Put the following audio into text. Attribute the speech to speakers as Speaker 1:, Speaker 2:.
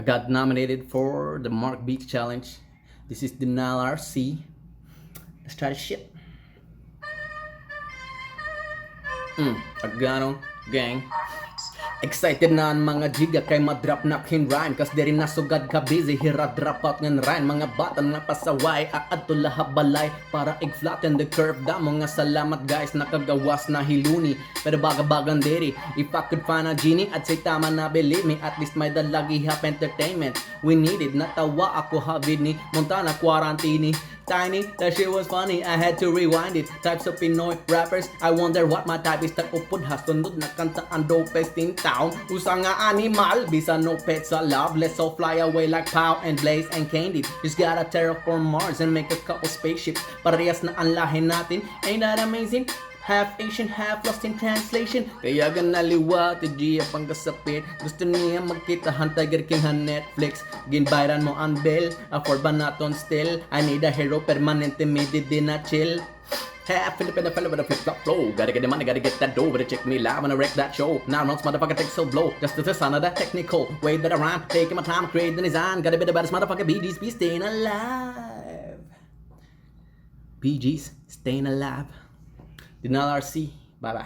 Speaker 1: I got nominated for the Mark Beats Challenge. This is the NLRC. Let's try this shit. Aganon, gang. Excited na ang mga jiga kay madrop na kin rhyme. Kas diri nasugad ka busy, hira drop out ngan rhyme. Mga bata nga pasaway, aad to lahab balay. Para i-flatten the curve, damo nga salamat guys. Nakagawas na hiluni, pero baga-bagan diri. If I could find a genie, I'd say tama na, believe me. At least may dalagi hap entertainment. We needed, natawa ako havid ni Montana Quarantini. Tiny, that shit was funny, I had to rewind it. Types of Pinoy rappers, I wonder what my type is. Tag-upod ha, sunod na kanta ang dopest in town. Usa nga animal, bisa no pets sa love. Let's all fly away like Pow and Blaze and Candy. Just gotta terraform Mars and make a couple spaceships. Parehas na ang lahi natin, ain't that amazing? Half Asian, half lost in translation. Kaya ganaliwa, tijiya pang kasapit. Gusto niya magkita han Tiger King han Netflix. Ginbayran mo ang bill, afford ba naton still? I need a hero, permanente midi din na chill. Half Filipino fellow with a flip-flop flow. Gotta get the money, gotta get that dough. Better check me live when I wreck that show. Now runs motherfucker takes so blow. Just to the sound of that technical way that I rhyme. Taking my time, creating the design. Gotta be the baddest motherfucker, BG's be staying alive. BG's staying alive. The NLRC. Bye bye.